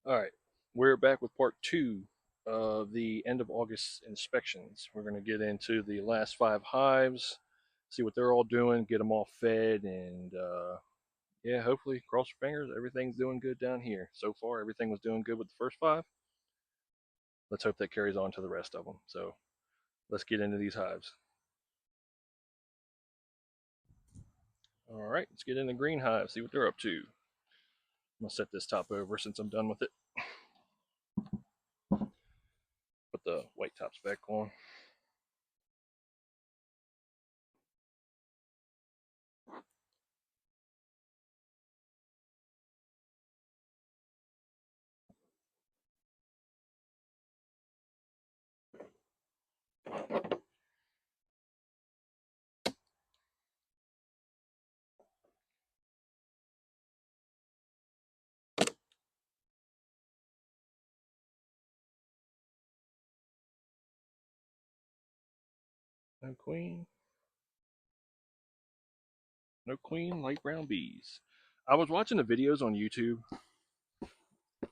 All right, we're back with part two of the end of August inspections. We're going to get into the last five hives, see what they're all doing, get them all fed, and yeah, hopefully, cross your fingers, everything's doing good down here. So far, everything was doing good with the first five. Let's hope that carries on to the rest of them. So let's get into these hives. All right, let's get in the green hive, see what they're up to. I'm going to set this top over since I'm done with it. Put the white tops back on. No queen. No queen, light brown bees. I was watching the videos on YouTube,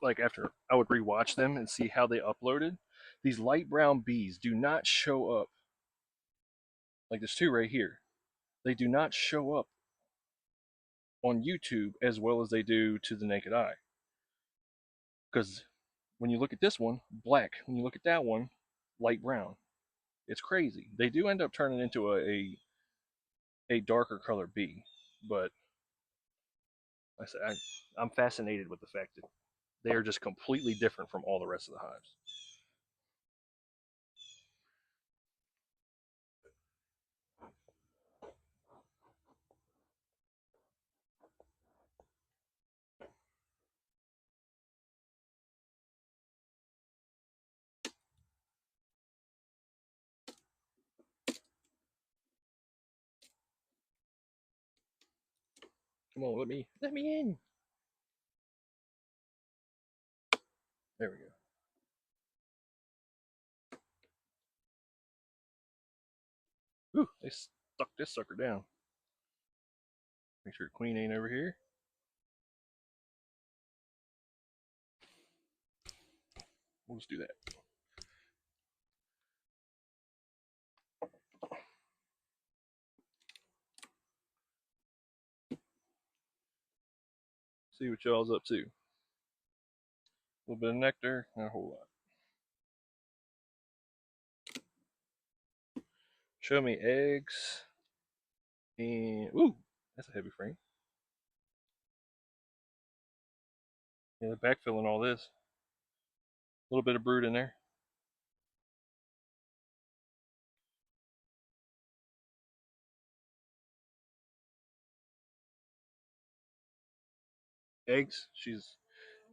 like after I would rewatch them and see how they uploaded. These light brown bees do not show up. Like there's two right here. They do not show up on YouTube as well as they do to the naked eye. Because when you look at this one, black. When you look at that one, light brown. It's crazy. They do end up turning into a darker color bee, but like I said I'm fascinated with the fact that they are just completely different from all the rest of the hives. Come on, let me in. There we go. Ooh, they stuck this sucker down. Make sure queen ain't over here. We'll just do that. See what y'all's up to. A little bit of nectar, not a whole lot. Show me eggs. And, ooh, that's a heavy frame. Yeah, backfilling all this. A little bit of brood in there. Eggs. She's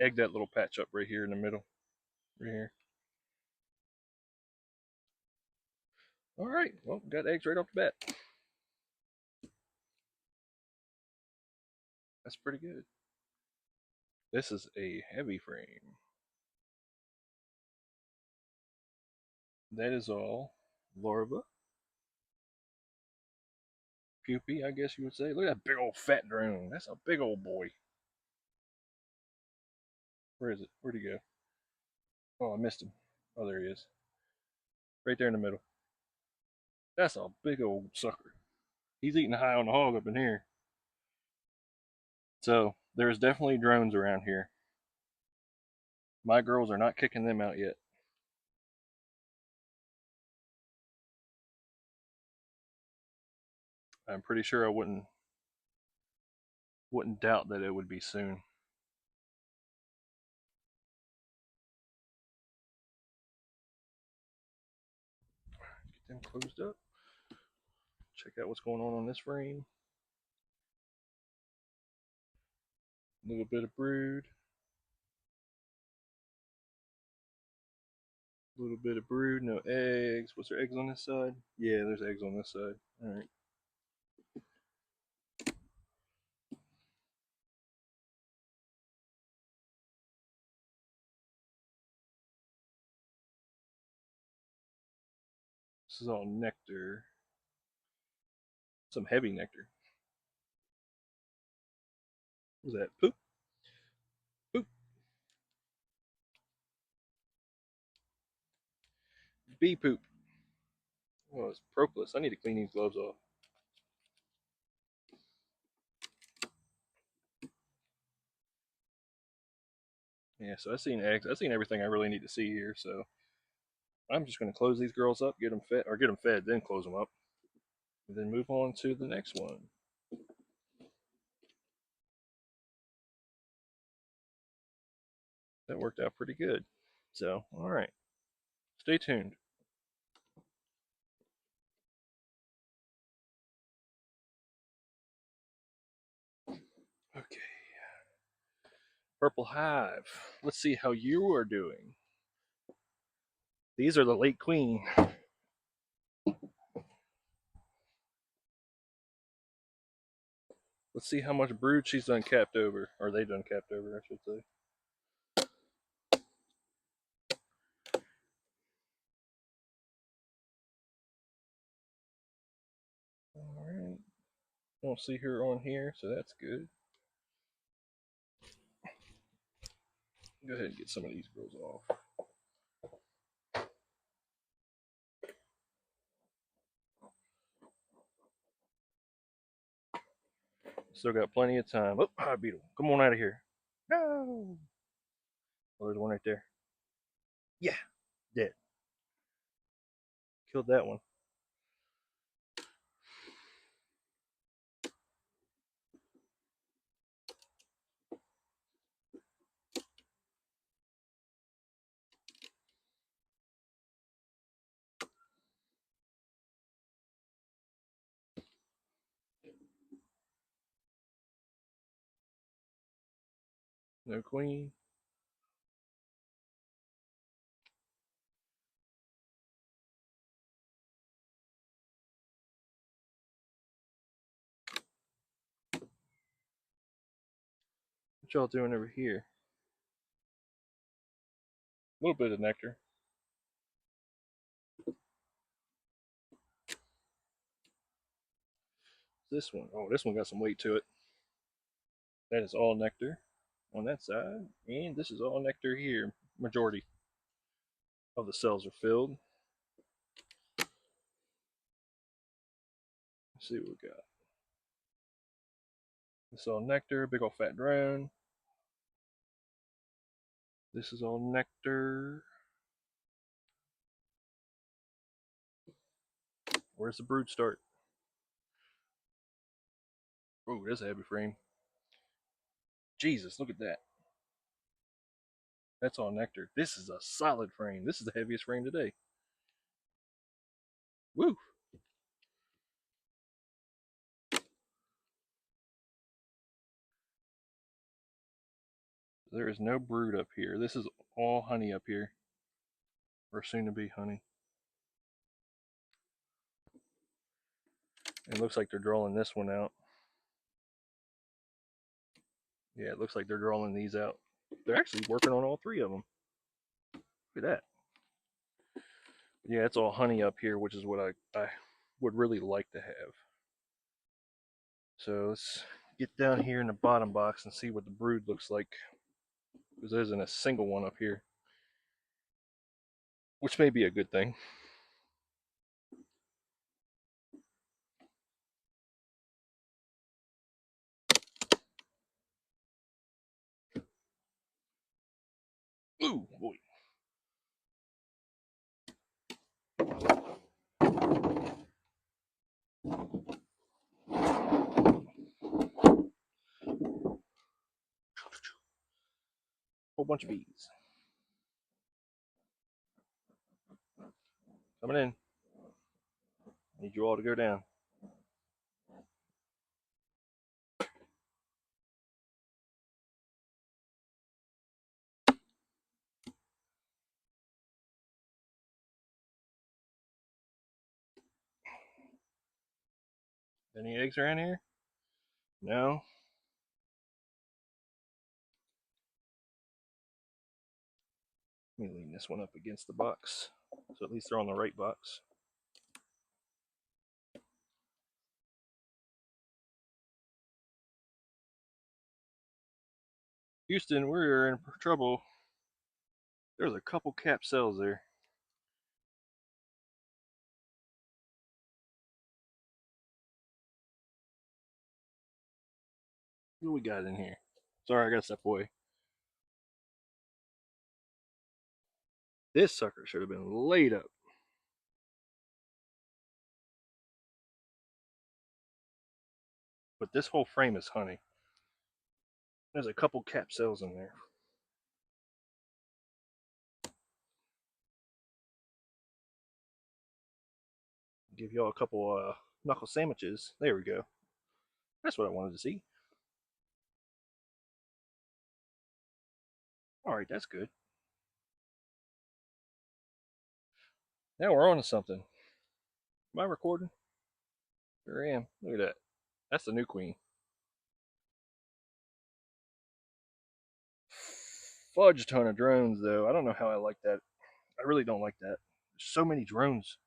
egged that little patch up right here in the middle. Right here. All right. Well, got eggs right off the bat. That's pretty good. This is a heavy frame. That is all larva. Pupae, I guess you would say. Look at that big old fat drone. That's a big old boy. Where is it? Where'd he go? Oh, I missed him. Oh, there he is. Right there in the middle. That's a big old sucker. He's eating high on the hog up in here. So there's definitely drones around here. My girls are not kicking them out yet. I'm pretty sure I wouldn't doubt that it would be soon. Get them closed up. Check out what's going on this frame. A little bit of brood. A little bit of brood, no eggs. Was there eggs on this side? Yeah, there's eggs on this side. All right. This is all nectar. Some heavy nectar. What was that? Poop? Poop. bee poop. Oh, it's propolis. I need to clean these gloves off. Yeah, so I've seen eggs. I've seen everything I really need to see here. So I'm just going to close these girls up, get them fed, then close them up, and then move on to the next one. That worked out pretty good. So, all right, stay tuned. Okay, purple hive. Let's see how you are doing. These are the late queen. Let's see how much brood she's done capped over, or they done capped over, I should say. All right, don't see her on here, so that's good. Go ahead and get some of these girls off. Still got plenty of time. Oh, hi, beetle. Come on out of here. No. Oh, there's one right there. Yeah, dead. Killed that one. No queen. What y'all doing over here? A little bit of nectar. This one. Oh, this one got some weight to it. That is all nectar on that side. And this is all nectar here. Majority of the cells are filled. Let's see what we got. This is all nectar, big old fat drone. This is all nectar. Where's the brood start? Oh, that's a heavy frame. Jesus, look at that. That's all nectar. This is a solid frame. This is the heaviest frame today. Woo! There is no brood up here. This is all honey up here. Or soon to be honey. It looks like they're drawing this one out. Yeah, it looks like they're drawing these out. They're actually working on all three of them. Look at that. Yeah, it's all honey up here, which is what I would really like to have. So let's get down here in the bottom box and see what the brood looks like. Because there isn't a single one up here. Which may be a good thing. Ooh, boy. Whole bunch of bees. Coming in. Need you all to go down. Any eggs around here? No. Let me lean this one up against the box. So at least they're on the right box. Houston, we're in trouble. There's a couple cap cells there. What do we got in here? Sorry, I gotta step away. This sucker should have been laid up. But this whole frame is honey. There's a couple cap cells in there. Give y'all a couple knuckle sandwiches. There we go. That's what I wanted to see. All right, that's good. Now we're on to something. Am I recording? Sure am. Look at that. That's the new queen. Fudge ton of drones, though. I don't know how I like that. I really don't like that. There's so many drones.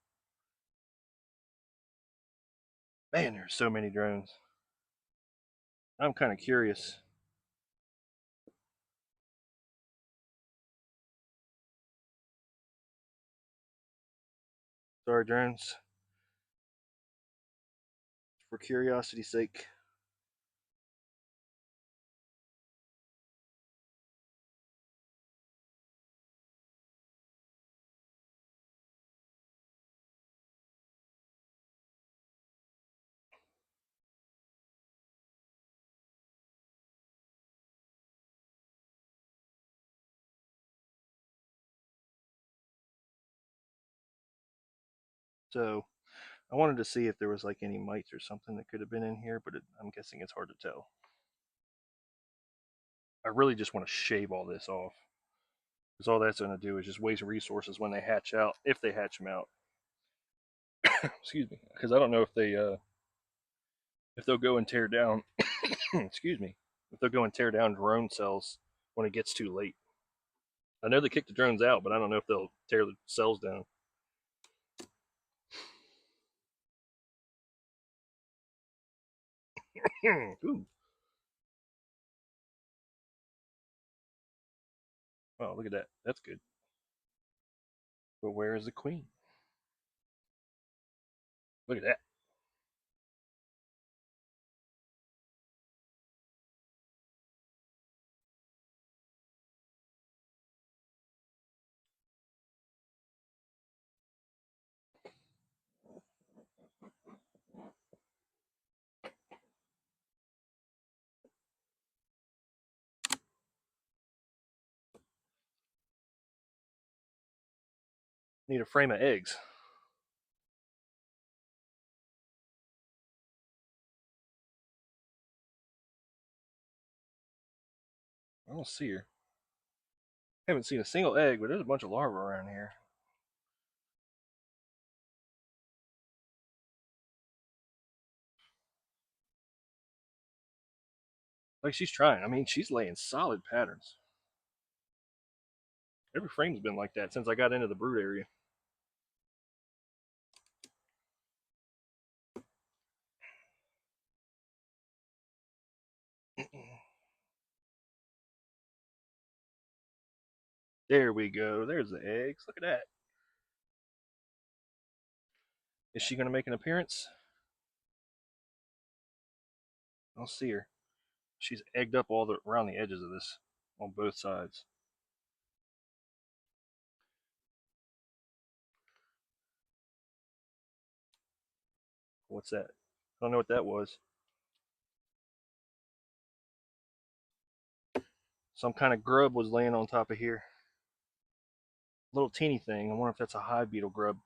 Man, there's so many drones. I'm kind of curious. Sorry, drones. For curiosity's sake. So, I wanted to see if there was like any mites or something that could have been in here, but I'm guessing it's hard to tell. I really just want to shave all this off. Because all that's going to do is just waste resources when they hatch out, if they hatch them out. Excuse me. Because I don't know if they'll go and tear down, excuse me, if they'll go and tear down drone cells when it gets too late. I know they kick the drones out, but I don't know if they'll tear the cells down. Ooh. Oh, look at that. That's good. But where is the queen? Look at that. Need a frame of eggs. I don't see her. Haven't seen a single egg, but there's a bunch of larvae around here. Like she's trying. I mean, she's laying solid patterns. Every frame's been like that since I got into the brood area. There we go. There's the eggs. Look at that. Is she going to make an appearance? I don't see her. She's egged up all around the edges of this on both sides. What's that? I don't know what that was. Some kind of grub was laying on top of here. Little teeny thing. I wonder if that's a hive beetle grub.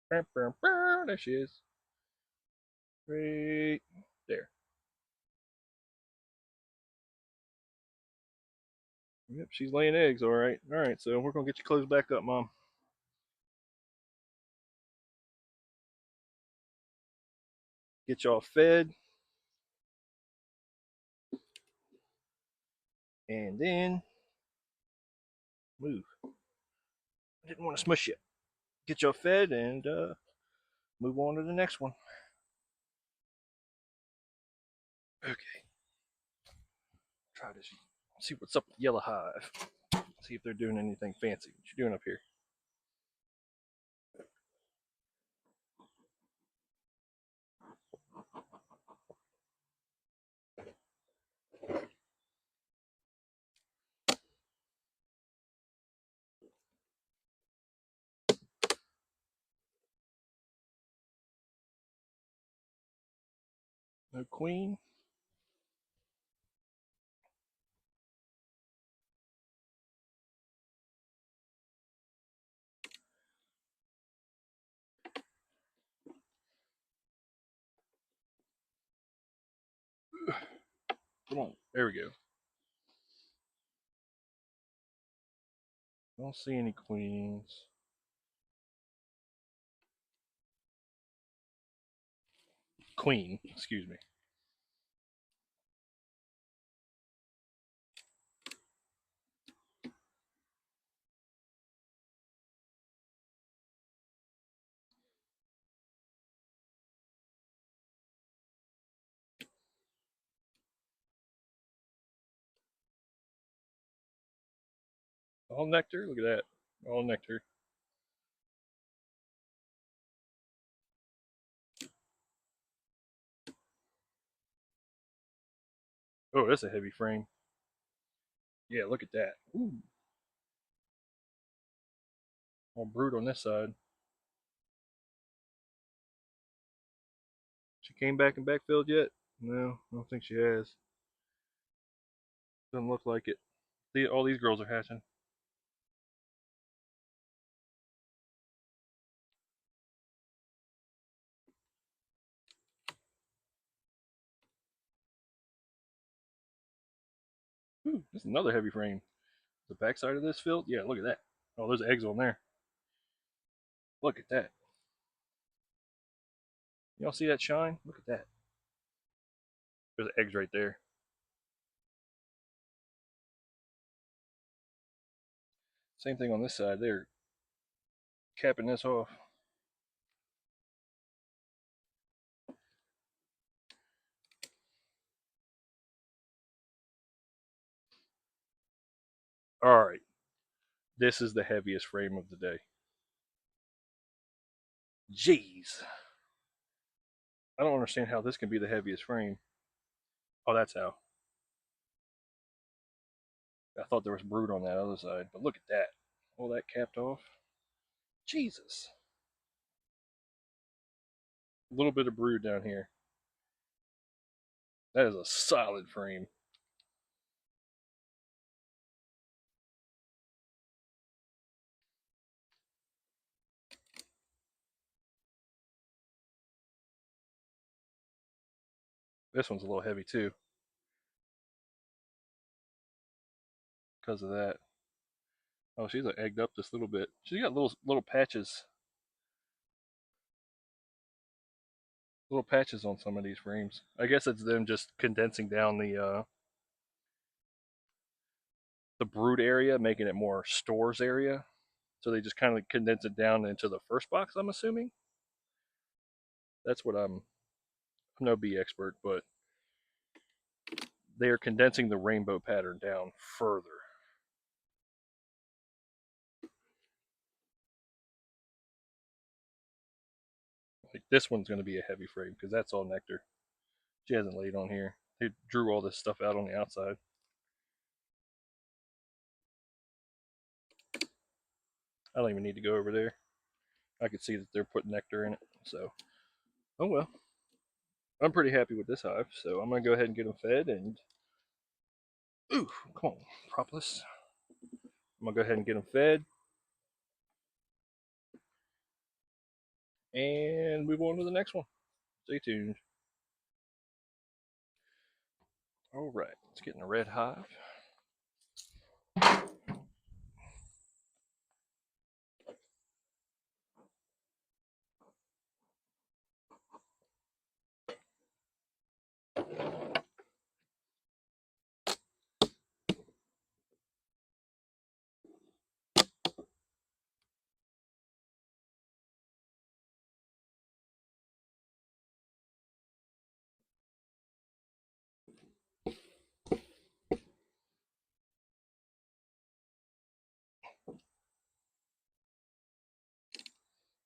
There she is. Right there. Yep, she's laying eggs. All right. All right. So we're gonna get you closed back up, Mom. Get y'all fed, and then move. I didn't want to smush you. Get y'all fed and move on to the next one. Okay. Try this. See what's up with Yellow Hive. See if they're doing anything fancy. What you doing up here? No queen. Come on. There we go. Don't see any queens. Queen, excuse me. All nectar. Look at that. All nectar. Oh, that's a heavy frame. Yeah, look at that. Ooh. All brood on this side. She came back and backfilled yet? No, I don't think she has. Doesn't look like it. All these girls are hatching. Ooh, that's another heavy frame. The backside of this filled? Yeah, look at that. Oh, there's eggs on there. Look at that. Y'all see that shine? Look at that. There's eggs right there. Same thing on this side. They're capping this off. All right. This is the heaviest frame of the day. Jeez. I don't understand how this can be the heaviest frame. Oh, that's how. I thought there was brood on that other side, but look at that. All that capped off. Jesus. A little bit of brood down here. That is a solid frame. This one's a little heavy too because of that. Oh, she's egged up just a little bit. She's got little patches on some of these frames. I guess it's them just condensing down the brood area, making it more stores area. So they just kind of condense it down into the first box. I'm assuming that's what I'm no bee expert, but they are condensing the rainbow pattern down further. Like this one's going to be a heavy frame because that's all nectar. She hasn't laid on here. They drew all this stuff out on the outside. I don't even need to go over there. I could see that they're putting nectar in it. So, oh well. I'm pretty happy with this hive. So I'm going to go ahead and get them fed. And, ooh, come on, propolis. I'm going to go ahead and get them fed and move on to the next one. Stay tuned. All right, let's get in the red hive.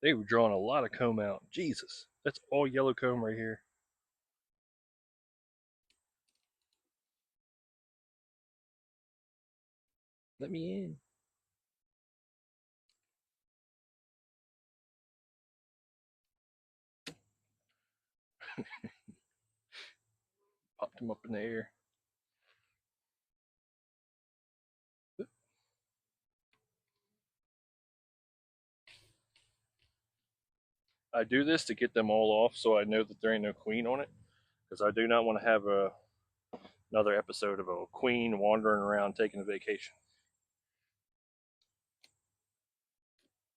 They were drawing a lot of comb out. Jesus, that's all yellow comb right here. Let me in. Lift them up in the air. I do this to get them all off so I know that there ain't no queen on it, because I do not want to have another episode of a queen wandering around taking a vacation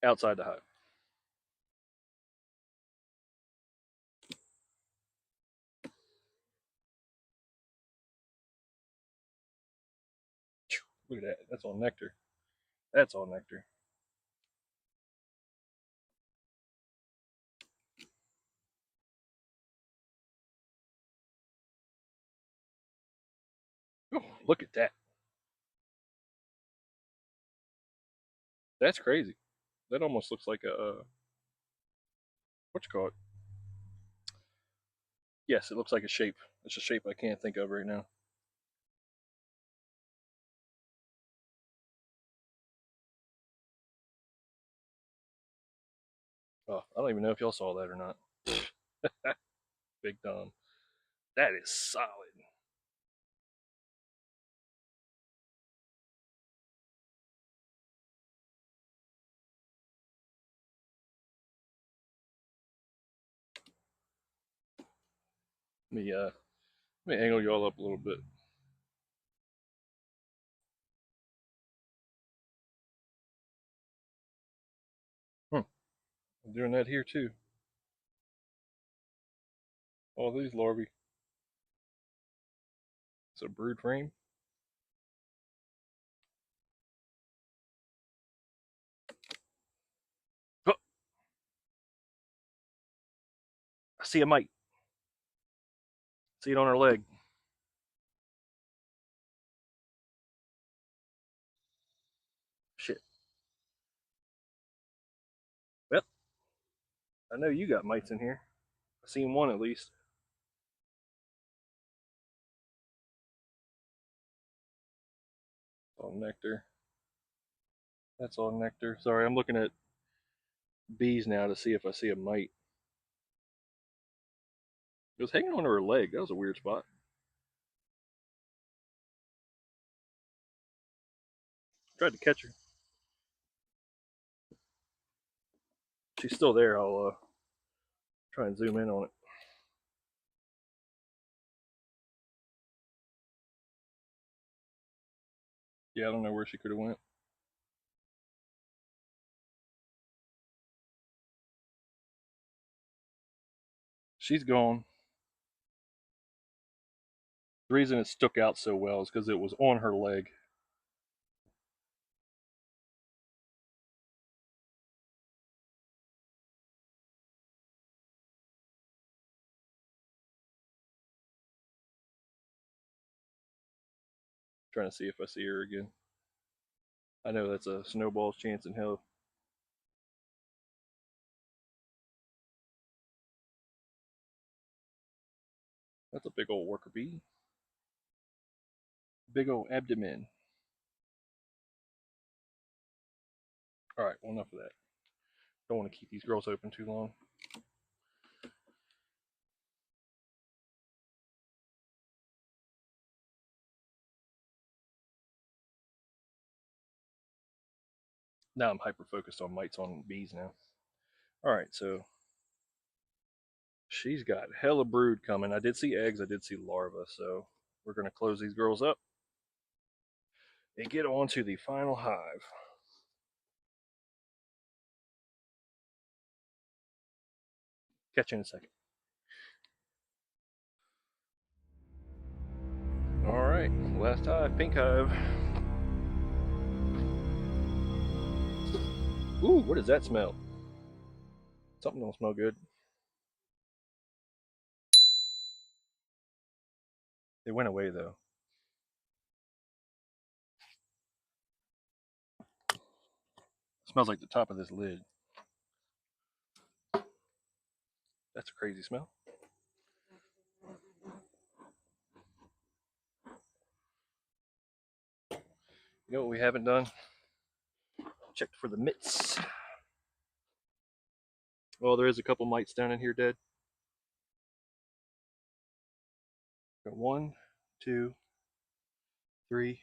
outside the hive. Look at that. That's all nectar. That's all nectar. Oh, look at that. That's crazy. That almost looks like a what you call it? Yes, it looks like a shape. It's a shape I can't think of right now. Oh, I don't even know if y'all saw that or not. Big Dom. That is solid. Let me angle y'all up a little bit. Hmm. I'm doing that here too. All these larvae. It's a brood frame. Oh, I see a mite. See it on her leg. Shit. Well, I know you got mites in here. I seen one at least. All nectar. That's all nectar. Sorry, I'm looking at bees now to see if I see a mite. It was hanging on her leg. That was a weird spot. Tried to catch her. She's still there. I'll try and zoom in on it. Yeah, I don't know where she could have went. She's gone. The reason it stuck out so well is because it was on her leg. Trying to see if I see her again. I know that's a snowball's chance in hell. That's a big old worker bee. Big old abdomen. All right, well, enough of that. Don't want to keep these girls open too long. Now I'm hyper focused on mites on bees now. All right, so she's got hella brood coming. I did see eggs, I did see larvae, so we're going to close these girls up and get on to the final hive. Catch you in a second. All right, last hive, pink hive. Ooh, what does that smell? Something don't smell good. They went away though. Smells like the top of this lid. That's a crazy smell. You know what we haven't done? Checked for the mitts. Well, there is a couple mites down in here dead. Got 1, 2, 3.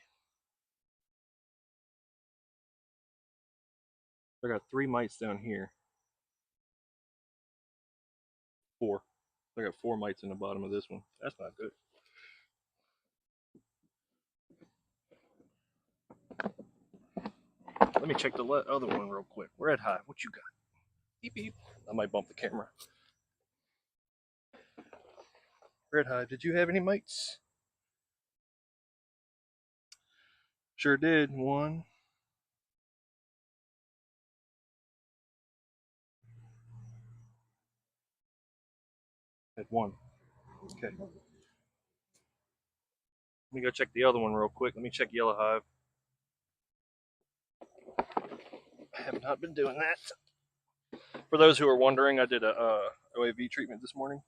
I got 3 mites down here. 4. I got 4 mites in the bottom of this one. That's not good. Let me check the other one real quick. Red hive, what you got? Beep beep. I might bump the camera. Red hive, did you have any mites? Sure did. 1. Had 1. Okay. Let me go check the other one real quick. Let me check yellow hive. I have not been doing that. For those who are wondering, I did a OAV treatment this morning.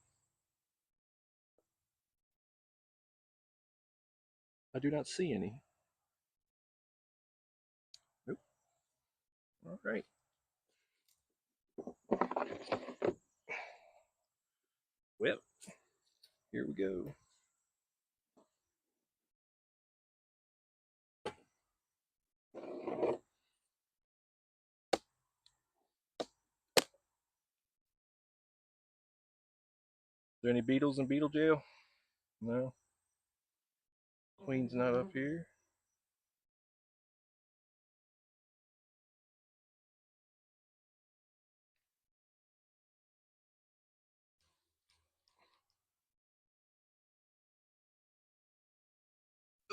I do not see any. Nope. All right. Well, here we go. Is there any beetles in beetle jail? No. Queen's not up here.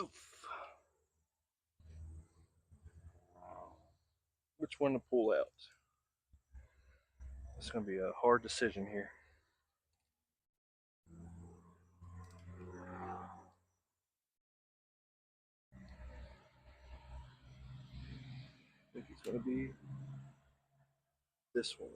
Oof. Which one to pull out? It's going to be a hard decision here. I think it's going to be this one.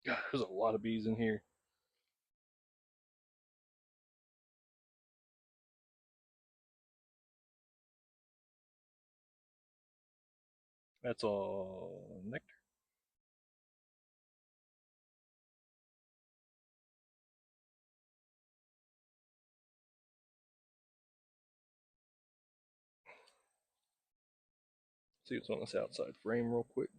God, there's a lot of bees in here. That's all nectar. See what's on this outside frame real quick.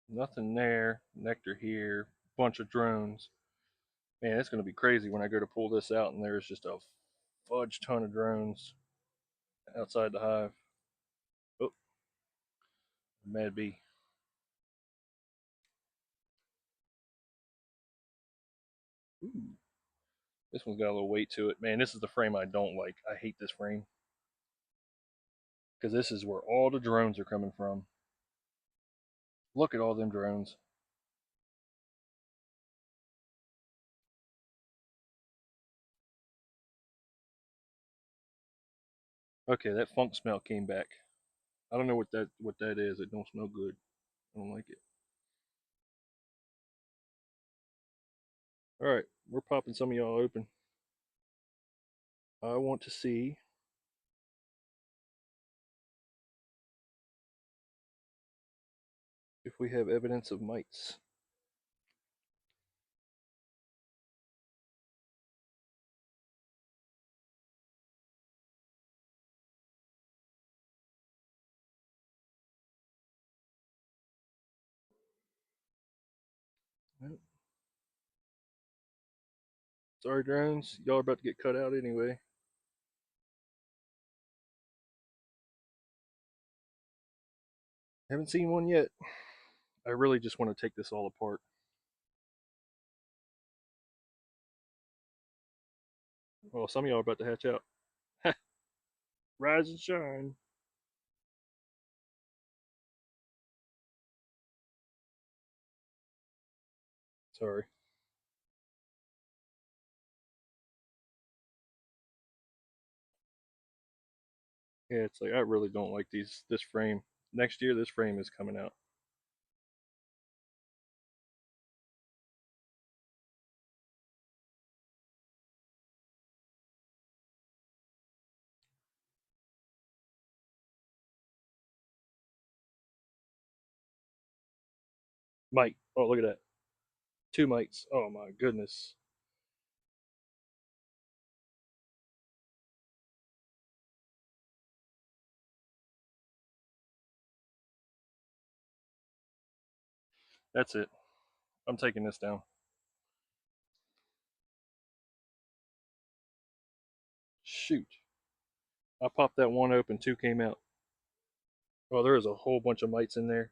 Nothing there. Nectar here. Bunch of drones. Man, it's going to be crazy when I go to pull this out and there's just a fudge ton of drones outside the hive. Oh, mad bee. Ooh. This one's got a little weight to it. Man, this is the frame I don't like. I hate this frame. Because this is where all the drones are coming from. Look at all them drones. Okay, that funk smell came back. I don't know what that is. It don't smell good. I don't like it. All right, we're popping some of y'all open. I want to see if we have evidence of mites. Nope. Sorry, drones. Y'all are about to get cut out anyway. Haven't seen one yet. I really just want to take this all apart. Well, some of y'all are about to hatch out. Rise and shine. Sorry. Yeah, it's like I really don't like this frame. Next year, this frame is coming out. Mite. Oh, look at that. 2 mites. Oh my goodness. That's it. I'm taking this down. Shoot. I popped that one open, 2 came out. Oh, there is a whole bunch of mites in there.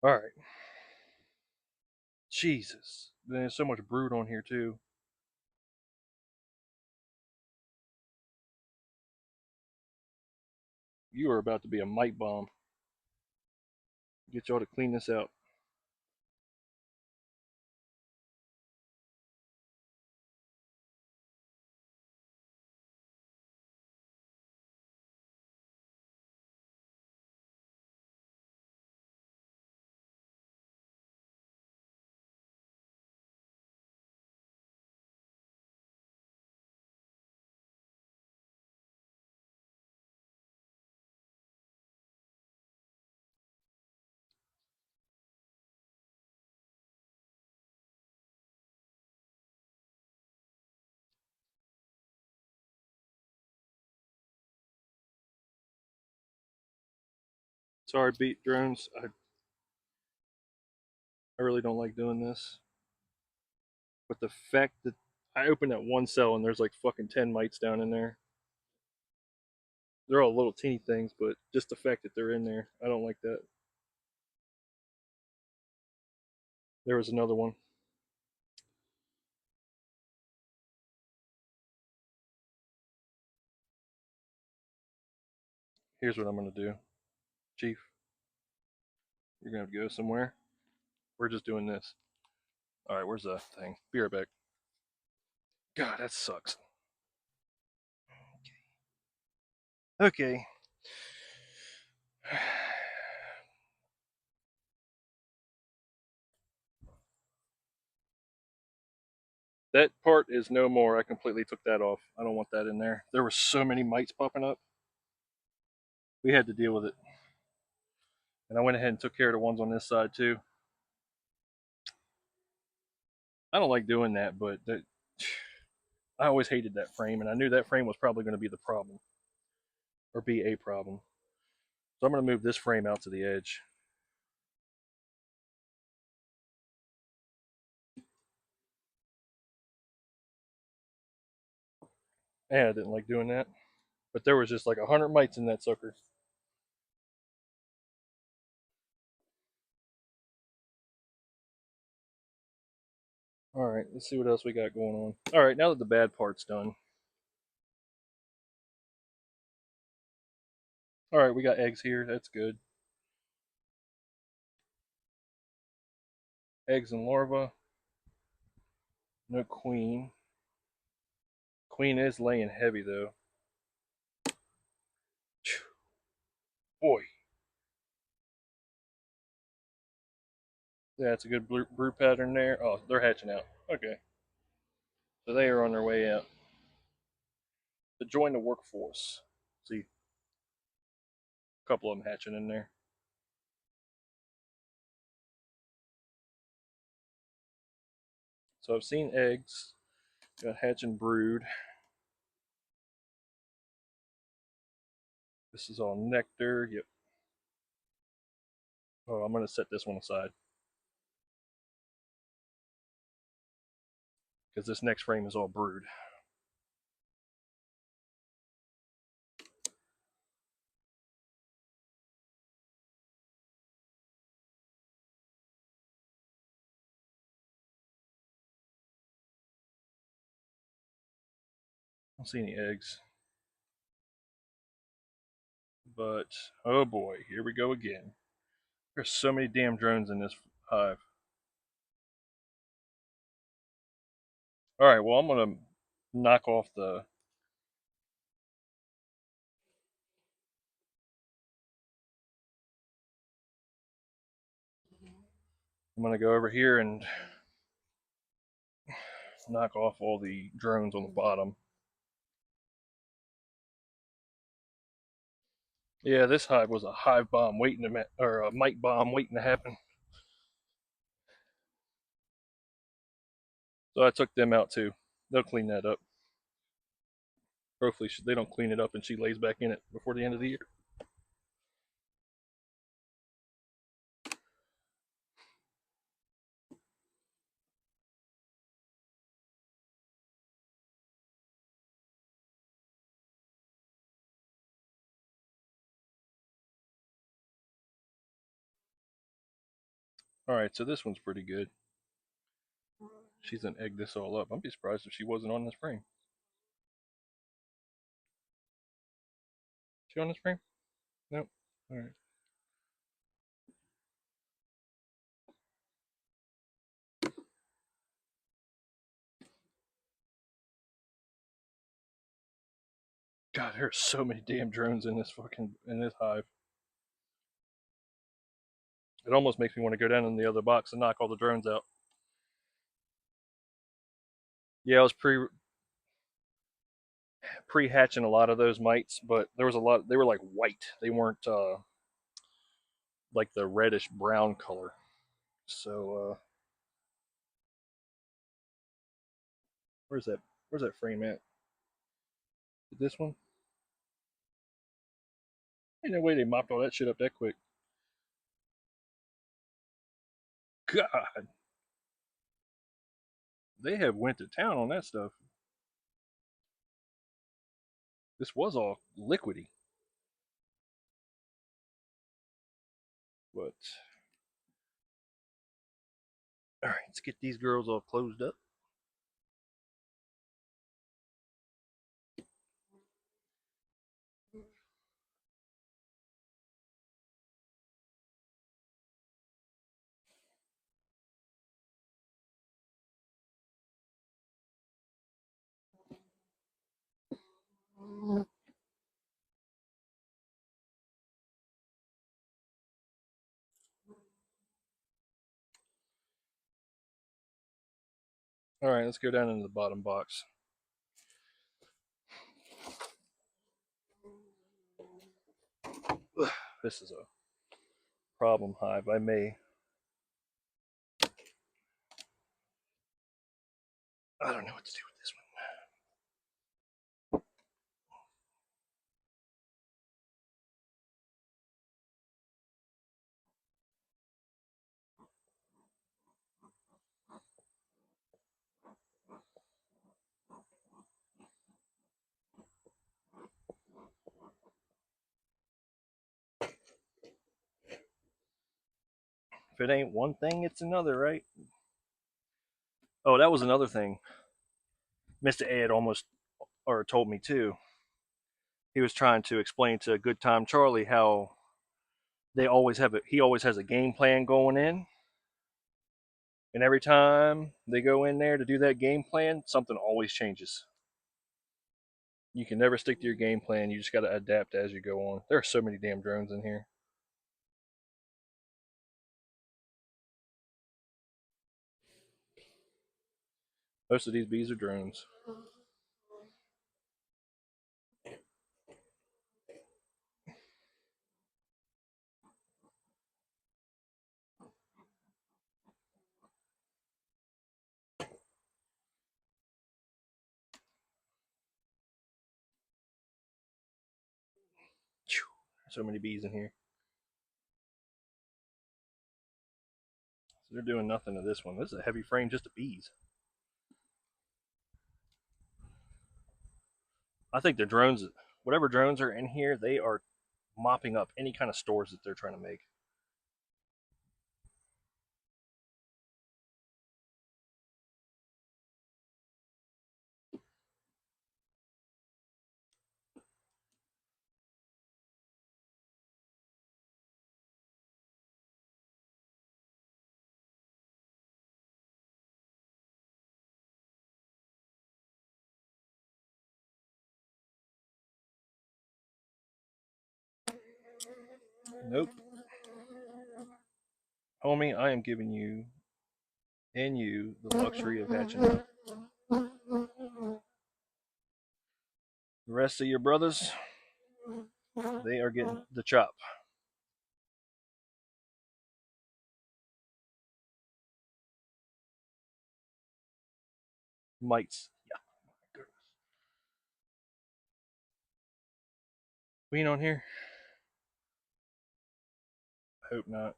All right. Jesus. There's so much brood on here too. You are about to be a mite bomb. Get y'all to clean this out. Sorry, beat drones. I really don't like doing this. But the fact that I opened that one cell and there's like fucking 10 mites down in there. They're all little teeny things, but just the fact that they're in there, I don't like that. There was another one. Here's what I'm gonna do, Chief. You're gonna have to go somewhere. We're just doing this. All right, where's the thing? Be right back. God, that sucks. Okay. That part is no more. I completely took that off. I don't want that in there. There were so many mites popping up. We had to deal with it. And I went ahead and took care of the ones on this side too. I don't like doing that, but I always hated that frame, and I knew that frame was probably going to be the problem, or be a problem. So I'm going to move this frame out to the edge. And I didn't like doing that. But there was just like 100 mites in that sucker. All right, let's see what else we got going on. All right, now that the bad part's done. All right, we got eggs here. That's good. Eggs and larvae. No queen. Queen is laying heavy though. Boy. Yeah, it's a good brood pattern there. Oh, they're hatching out. Okay. So they are on their way out to join the workforce. See, a couple of them hatching in there. So I've seen eggs. Got hatch and brood. This is all nectar. Yep. Oh, I'm going to set this one aside because this next frame is all brood. I don't see any eggs. But, oh boy, here we go again. There's so many damn drones in this hive. All right, well, I'm going to knock off the. I'm gonna go over here and knock off all the drones on the bottom. Yeah, this hive was a hive bomb waiting to or a mite bomb waiting to happen. So I took them out too. They'll clean that up. Hopefully they don't clean it up and she lays back in it before the end of the year. All right, so this one's pretty good. She's gonna egg this all up. I'm be surprised if she wasn't on this frame. She on this frame? Nope. All right. God, there's so many damn drones in this hive. It almost makes me want to go down in the other box and knock all the drones out. Yeah, I was pre hatching a lot of those mites, but there was a lot. They were like white. They weren't like the reddish brown color. So where's that? Where's that frame at? This one? Ain't no way they mopped all that shit up that quick. God, they have went to town on that stuff. This was all liquidy, but all right, let's get these girls all closed up. All right, let's go down into the bottom box. This is a problem hive. I don't know what to do with this one. If it ain't one thing, it's another, right? Oh, that was another thing. Mr. Ed almost or told me too. He was trying to explain to Good Time Charlie how they always have it. He always has a game plan going in, and every time they go in there to do that game plan, something always changes. You can never stick to your game plan. You just got to adapt as you go on. There are so many damn drones in here. Most of these bees are drones. So many bees in here. So they're doing nothing to this one. This is a heavy frame just of bees. I think the drones, whatever drones are in here, they are mopping up any kind of stores that they're trying to make. Nope. Homie, I am giving you and you the luxury of hatching out. The rest of your brothers, they are getting the chop. Mites. Yeah. Queen on here? Hope not.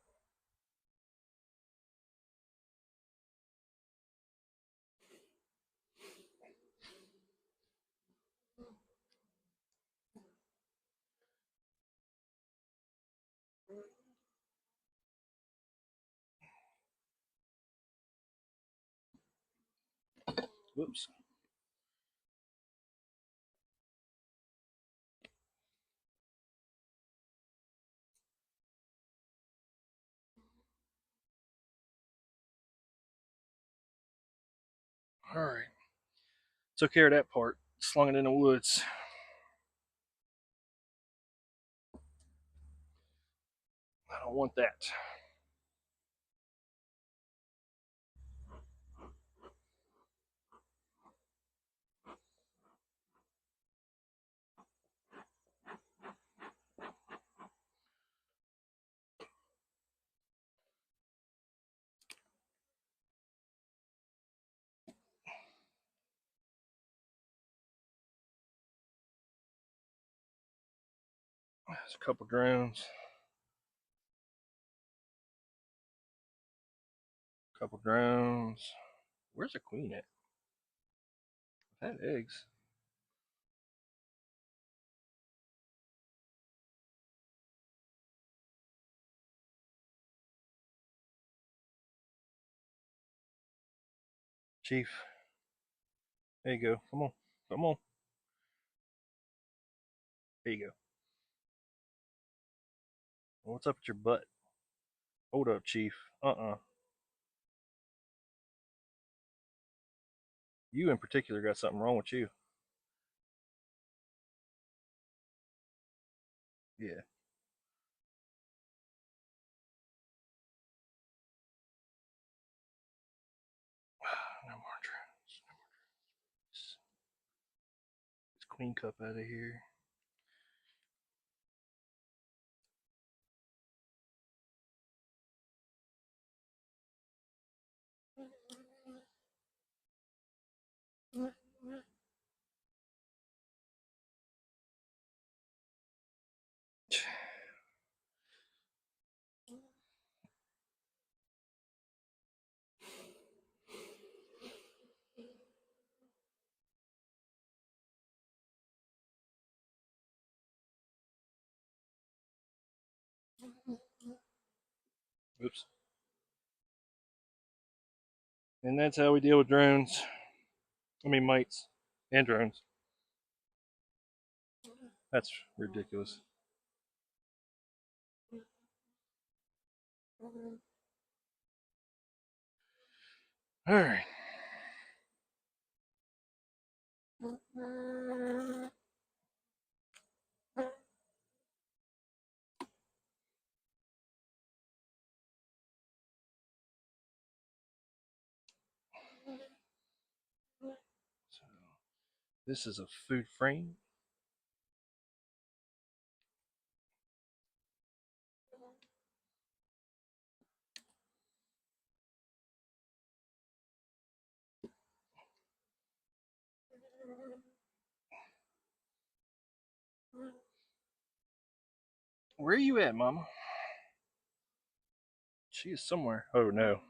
Whoops. All right. Took care of that part. Slung it in the woods. I don't want that. There's a couple drones. Couple drones. Where's the queen at? I've had eggs. Chief. There you go. Come on. Come on. There you go. What's up with your butt? Hold up, Chief. You in particular got something wrong with you. Yeah. No more drones. No more drones. Let's queen cup out of here. Oops. And that's how we deal with drones. I mean, mites and drones. That's ridiculous. All right. So this is a food frame. Where are you at, Mama? She is somewhere. Oh no.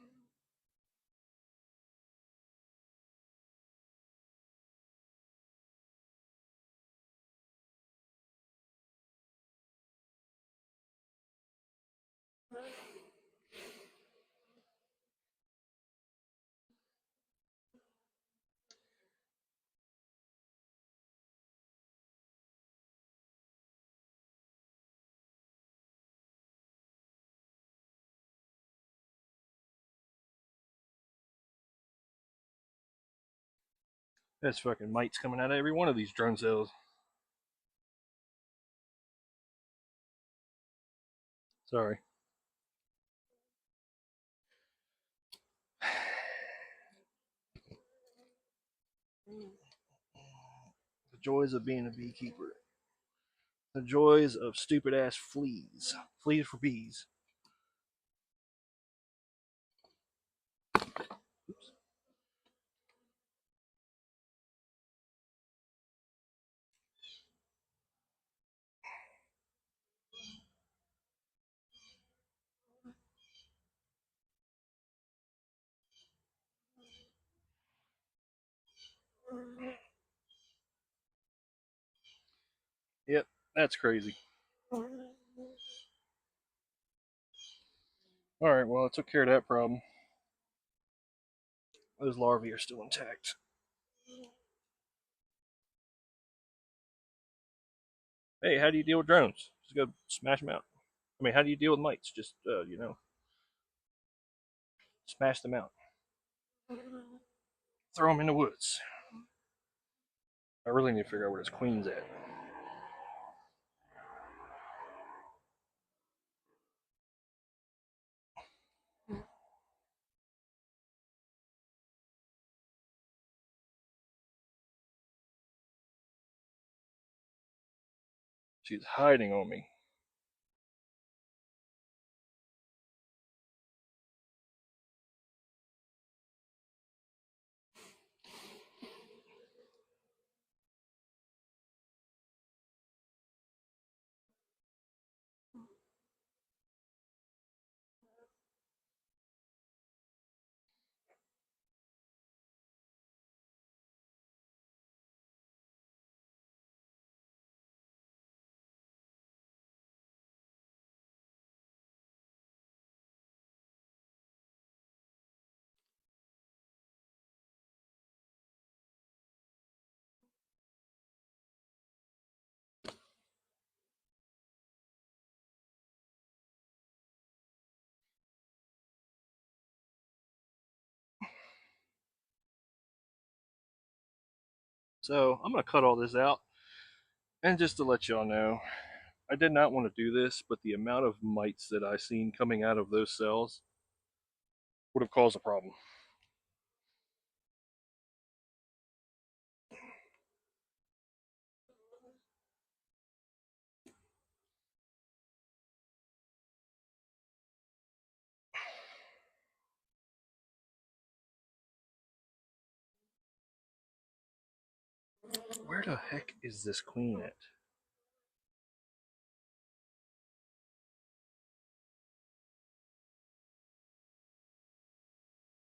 There's fucking mites coming out of every one of these drone cells. Sorry. The joys of being a beekeeper. The joys of stupid ass fleas. Fleas for bees. Oops. Yep, that's crazy. Alright, well, I took care of that problem. Those larvae are still intact. Hey, how do you deal with drones? Just go smash them out. I mean, how do you deal with mites? Just, smash them out. Throw them in the woods. I really need to figure out where this queen's at. She's hiding on me. So I'm going to cut all this out. And just to let y'all know, I did not want to do this, but the amount of mites that I seen coming out of those cells would have caused a problem. Where the heck is this queen at?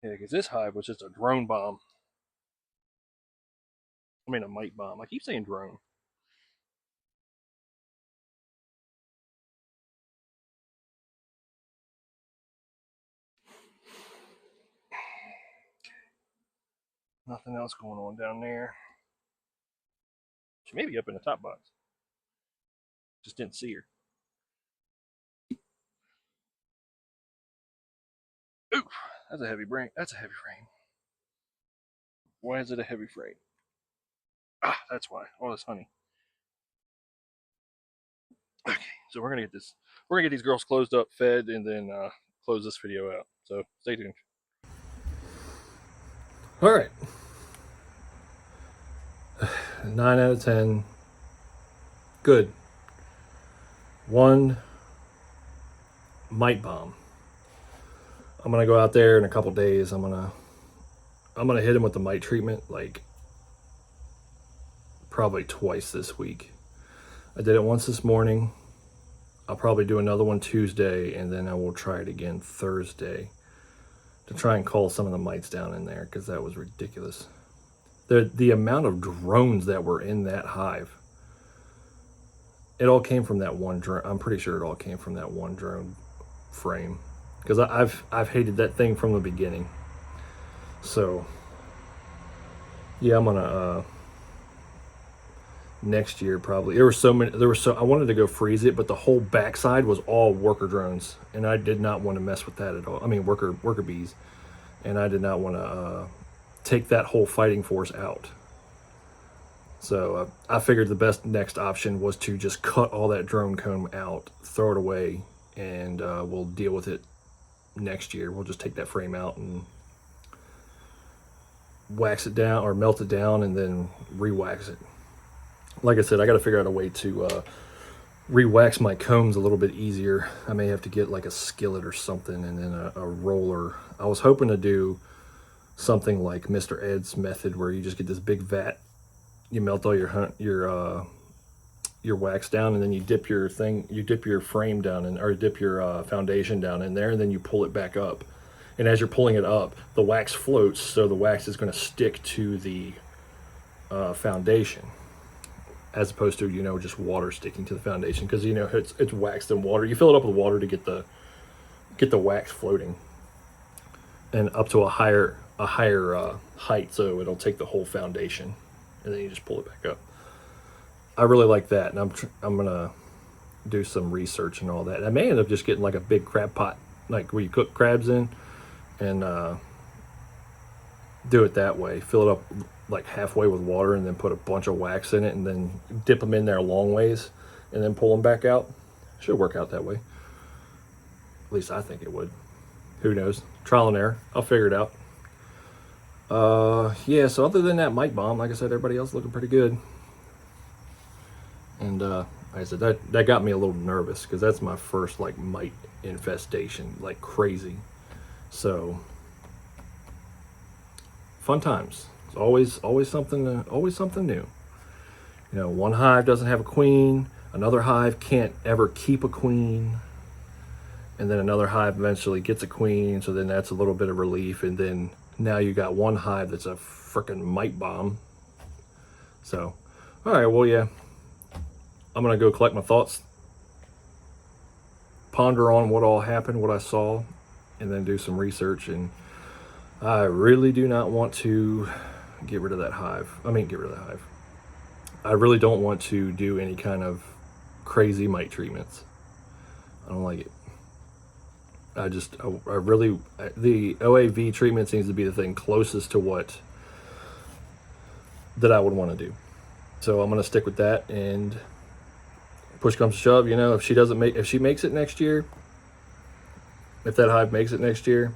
Yeah, because this hive was just a drone bomb. I mean, a mite bomb. I keep saying drone. Nothing else going on down there. She may be up in the top box. Just didn't see her. Ooh, that's a heavy brain. That's a heavy frame. Why is it a heavy frame? Ah, that's why. All this honey. Okay, so we're gonna get this. We're gonna get these girls closed up, fed, and then close this video out. So stay tuned. All right. 9 out of 10. Good. One mite bomb. I'm gonna go out there in a couple days. I'm gonna hit him with the mite treatment like probably twice this week. I did it once this morning. I'll probably do another one Tuesday, and then I will try it again Thursday to try and cull some of the mites down in there, because that was ridiculous. The amount of drones that were in that hive, it all came from that one drone. I'm pretty sure it all came from that one drone frame, because I've hated that thing from the beginning. So yeah, I'm gonna next year probably. There were so I wanted to go freeze it, but the whole backside was all worker drones, and I did not want to mess with that at all. I mean worker bees, and I did not want to take that whole fighting force out. So I figured the best next option was to just cut all that drone comb out, throw it away, and we'll deal with it next year. We'll just take that frame out and wax it down or melt it down and then re-wax it. Like I said, I got to figure out a way to re-wax my combs a little bit easier. I may have to get like a skillet or something and then a roller. I was hoping to do something like Mr. Ed's method where you just get this big vat, you melt all your wax down, and then you dip your frame down or dip your foundation down in there, and then you pull it back up. And as you're pulling it up, the wax floats, so the wax is going to stick to the foundation, as opposed to, you know, just water sticking to the foundation, because, you know, it's waxed in water. You fill it up with water to get the wax floating and up to a higher height, so it'll take the whole foundation, and then you just pull it back up. I really like that, and I'm gonna do some research and all that. I may end up just getting like a big crab pot, like where you cook crabs in, and do it that way. Fill it up like halfway with water, and then put a bunch of wax in it, and then dip them in there a long ways, and then pull them back out. Should work out that way. At least I think it would. Who knows? Trial and error. I'll figure it out. Yeah, so other than that mite bomb, like I said, everybody else looking pretty good. And like I said, that got me a little nervous, because that's my first like mite infestation, like crazy. So fun times. It's always something new. You know, one hive doesn't have a queen, another hive can't ever keep a queen, and then another hive eventually gets a queen, so then that's a little bit of relief, and then now you got one hive that's a freaking mite bomb. So, all right, well, yeah, I'm gonna go collect my thoughts, ponder on what all happened, what I saw, and then do some research. And I really do not want to get rid of that hive. I really don't want to do any kind of crazy mite treatments. I don't like it. I really, the OAV treatment seems to be the thing closest to what that I would want to do. So I'm going to stick with that, and push comes to shove, you know, if she makes it next year, if that hive makes it next year,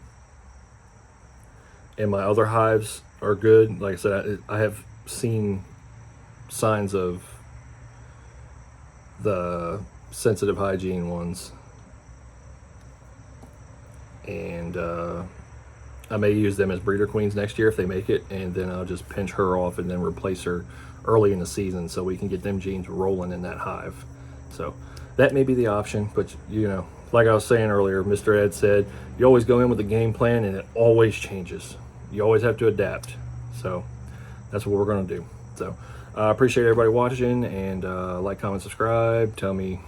and my other hives are good, like I said, I have seen signs of the sensitive hygiene ones, and I may use them as breeder queens next year if they make it, and then I'll just pinch her off and then replace her early in the season so we can get them genes rolling in that hive. So that may be the option, but you know, like I was saying earlier, Mr. Ed said, you always go in with a game plan and it always changes. You always have to adapt. So that's what we're gonna do. So I appreciate everybody watching, and like, comment, subscribe. Tell me,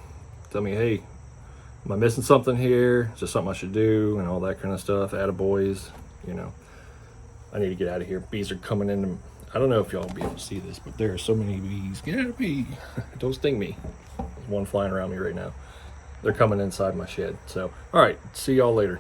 hey, am I missing something here? Is there something I should do? And all that kind of stuff. Attaboys, you know. I need to get out of here. Bees are coming in. I don't know if y'all will be able to see this, but there are so many bees. Get out of bee. Don't sting me. There's one flying around me right now. They're coming inside my shed. So, all right. See y'all later.